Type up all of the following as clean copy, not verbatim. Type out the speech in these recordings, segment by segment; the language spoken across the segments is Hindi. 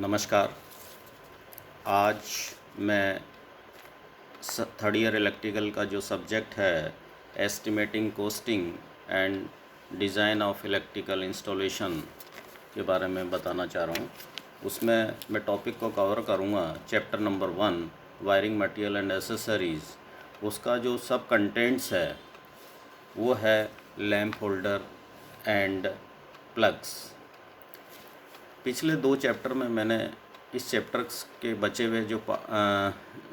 नमस्कार। आज मैं थर्ड ईयर इलेक्ट्रिकल का जो सब्जेक्ट है estimating costing and design of electrical installation के बारे में बताना चाह रहा हूँ। उसमें मैं टॉपिक को कवर करूँगा chapter number 1 wiring material and accessories. उसका जो सब कंटेंट्स है वो है लैंप होल्डर एंड प्लग्स। पिछले 2 चैप्टर में मैंने इस चैप्टर के बचे हुए जो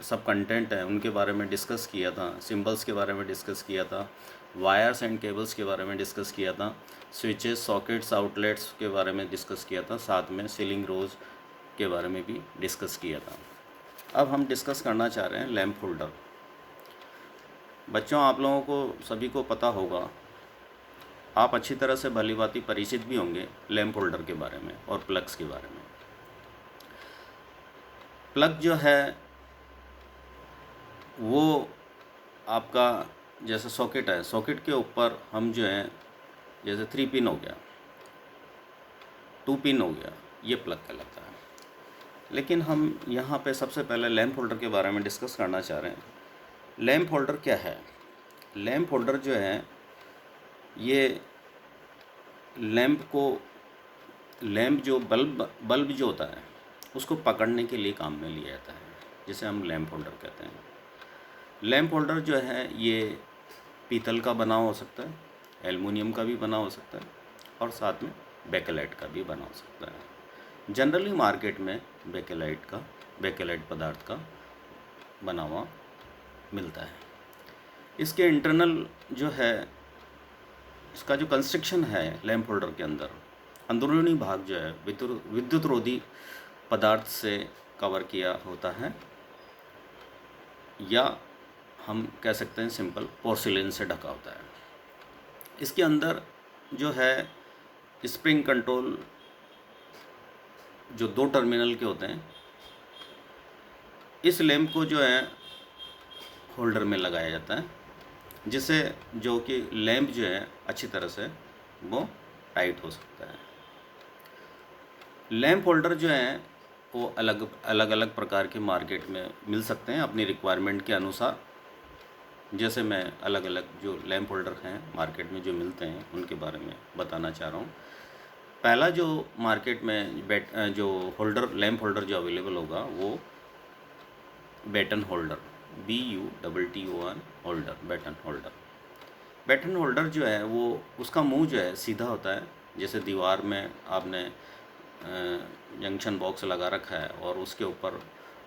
सब कंटेंट है उनके बारे में डिस्कस किया था, सिंबल्स के बारे में डिस्कस किया था, वायर्स एंड केबल्स के बारे में डिस्कस किया था, स्विचेस, सॉकेट्स, आउटलेट्स के बारे में डिस्कस किया था, साथ में सीलिंग रोज के बारे में भी डिस्कस किया था। अब हम डिस्कस करना चाह रहे हैं लैंप होल्डर। बच्चों, आप लोगों को सभी को पता होगा, आप अच्छी तरह से भली भांति परिचित भी होंगे लैंप होल्डर के बारे में और प्लग्स के बारे में। प्लग जो है वो आपका जैसे सॉकेट है, सॉकेट के ऊपर हम जो है जैसे 3 पिन हो गया, 2 पिन हो गया, ये प्लग कहलाता है। लेकिन हम यहाँ पे सबसे पहले लैंप होल्डर के बारे में डिस्कस करना चाह रहे हैं। लैंप होल्डर क्या है? लैंप होल्डर जो है ये लैंप जो बल्ब जो होता है उसको पकड़ने के लिए काम में लिया जाता है, जिसे हम लैंप होल्डर कहते हैं। लैंप होल्डर जो है ये पीतल का बना हो सकता है, एल्युमिनियम का भी बना हो सकता है और साथ में बेकेलाइट का भी बना हो सकता है। जनरली मार्केट में बेकेलाइट पदार्थ का बना हुआ मिलता है। इसके इंटरनल जो है, इसका जो कंस्ट्रक्शन है लैंप होल्डर के अंदर, अंदरूनी भाग जो है विद्युत रोधी पदार्थ से कवर किया होता है, या हम कह सकते हैं सिंपल पोर्सिलेन से ढका होता है। इसके अंदर जो है स्प्रिंग कंट्रोल जो 2 टर्मिनल के होते हैं, इस लैंप को जो है होल्डर में लगाया जाता है, जिससे जो कि लैंप जो है अच्छी तरह से वो टाइट हो सकता है। लैंप होल्डर जो है वो अलग अलग प्रकार के मार्केट में मिल सकते हैं अपनी रिक्वायरमेंट के अनुसार। जैसे मैं अलग अलग जो लैंप होल्डर हैं मार्केट में जो मिलते हैं उनके बारे में बताना चाह रहा हूँ। पहला जो मार्केट में जो लैंप होल्डर जो अवेलेबल होगा वो baton holder, BUTTON holder, baton holder जो है वो उसका मुंह जो है सीधा होता है। जैसे दीवार में आपने जंक्शन बॉक्स लगा रखा है और उसके ऊपर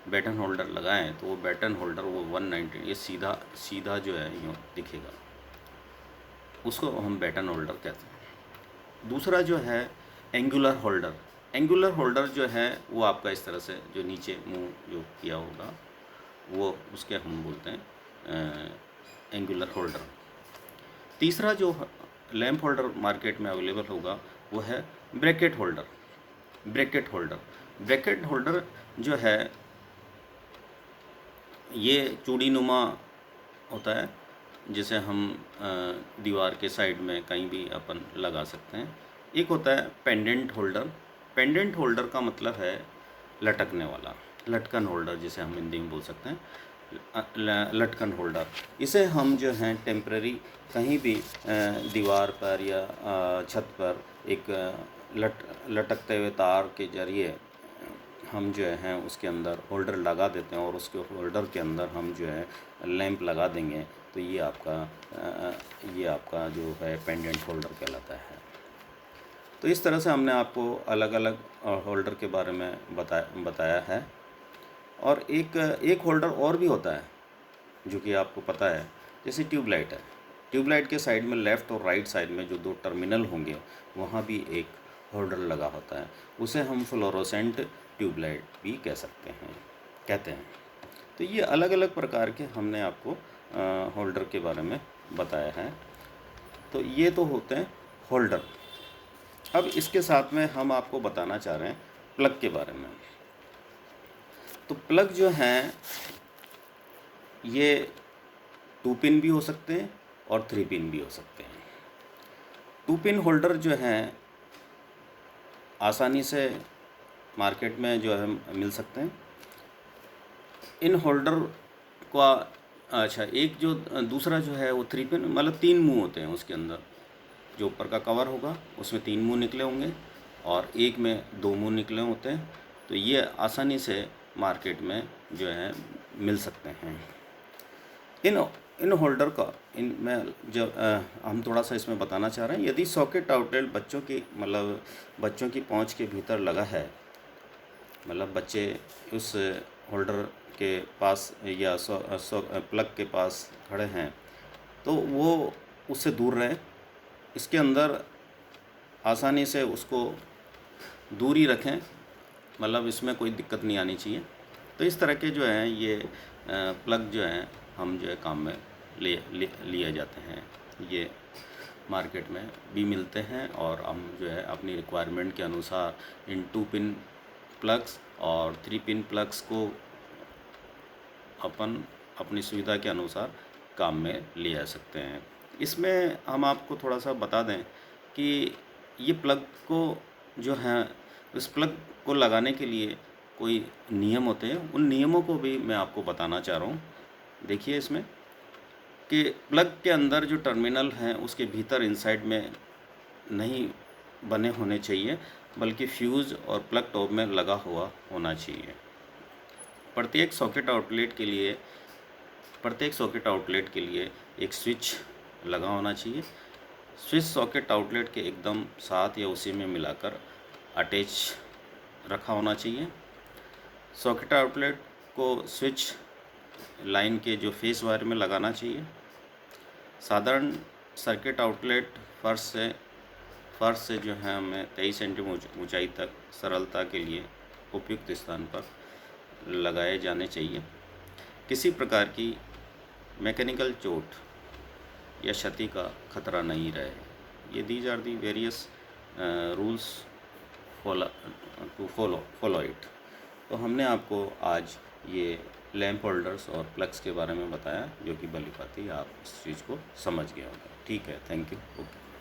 बैटन होल्डर लगाएं तो वो बैटन होल्डर वो 190 ये सीधा जो है यूँ दिखेगा, उसको हम बैटन होल्डर कहते हैं। दूसरा जो है एंगुलर होल्डर जो है वो आपका इस तरह से जो नीचे मुंह जो किया होगा वो उसके हम बोलते हैं एंगुलर होल्डर। तीसरा जो लैंप होल्डर मार्केट में अवेलेबल होगा वो है ब्रैकेट होल्डर जो है ये चूड़ी नुमा होता है, जिसे हम दीवार के साइड में कहीं भी अपन लगा सकते हैं। एक होता है पेंडेंट होल्डर का मतलब है लटकने वाला, लटकन होल्डर जिसे हम हिंदी में बोल सकते हैं, लटकन होल्डर। इसे हम जो हैं टेम्परेरी कहीं भी दीवार पर या छत पर एक लटकते हुए तार के जरिए हम जो है उसके अंदर होल्डर लगा देते हैं और उसके होल्डर के अंदर हम जो है लैंप लगा देंगे तो ये आपका जो है पेंडेंट होल्डर कहलाता है। तो इस तरह से हमने आपको अलग अलग होल्डर के बारे में बताया है। और एक होल्डर और भी होता है जो कि आपको पता है, जैसे ट्यूबलाइट है। ट्यूबलाइट के साइड में लेफ़्ट और राइट साइड में जो 2 टर्मिनल होंगे वहाँ भी एक होल्डर लगा होता है, उसे हम फ्लोरोसेंट ट्यूबलाइट भी कहते हैं। तो ये अलग अलग प्रकार के हमने आपको होल्डर के बारे में बताया है। तो ये तो होते हैं होल्डर। अब इसके साथ में हम आपको बताना चाह रहे हैं प्लग के बारे में। तो प्लग जो हैं ये 2 पिन भी हो सकते हैं और 3 पिन भी हो सकते हैं। 2 पिन होल्डर जो हैं आसानी से मार्केट में जो है मिल सकते हैं। इन होल्डर का अच्छा एक जो दूसरा जो है वो 3 पिन मतलब 3 मुंह होते हैं उसके अंदर। जो ऊपर का कवर होगा उसमें 3 मुंह निकले होंगे और एक में 2 मुंह निकले होते हैं। तो ये आसानी से मार्केट में जो है मिल सकते हैं। इन इन होल्डर का इन में जो हम थोड़ा सा इसमें बताना चाह रहे हैं, यदि सॉकेट आउटलेट बच्चों की मतलब बच्चों की पहुंच के भीतर लगा है, मतलब बच्चे उस होल्डर के पास या प्लग के पास खड़े हैं, तो वो उससे दूर रहें। इसके अंदर आसानी से उसको दूरी रखें, मतलब इसमें कोई दिक्कत नहीं आनी चाहिए। तो इस तरह के जो हैं ये प्लग जो हैं हम जो है काम में लिए जाते हैं। ये मार्केट में भी मिलते हैं और हम जो है अपनी रिक्वायरमेंट के अनुसार इन 2 पिन प्लग्स और 3 पिन प्लग्स को अपन अपनी सुविधा के अनुसार काम में ले जा सकते हैं। इसमें हम आपको थोड़ा सा बता दें कि ये प्लग को जो है इस प्लग को लगाने के लिए कोई नियम होते हैं, उन नियमों को भी मैं आपको बताना चाह रहा हूँ। देखिए इसमें कि प्लग के अंदर जो टर्मिनल हैं उसके भीतर इनसाइड में नहीं बने होने चाहिए, बल्कि फ्यूज़ और प्लग टॉप में लगा हुआ होना चाहिए। प्रत्येक सॉकेट आउटलेट के लिए एक स्विच लगा होना चाहिए। स्विच सॉकेट आउटलेट के एकदम साथ या उसी में मिलाकर अटैच रखा होना चाहिए। सॉकेट आउटलेट को स्विच लाइन के जो फेस वायर में लगाना चाहिए। साधारण सर्किट आउटलेट फर्श से जो है हमें 23 सेंटीमीटर ऊंचाई तक सरलता के लिए उपयुक्त स्थान पर लगाए जाने चाहिए। किसी प्रकार की मैकेनिकल चोट या क्षति का खतरा नहीं रहे। ये these are the various rules to follow it. तो हमने आपको आज ये लैंप होल्डर्स और प्लग्स के बारे में बताया, जो कि भली भांति आप इस चीज़ को समझ गए होंगे। ठीक है, थैंक यू। ओके।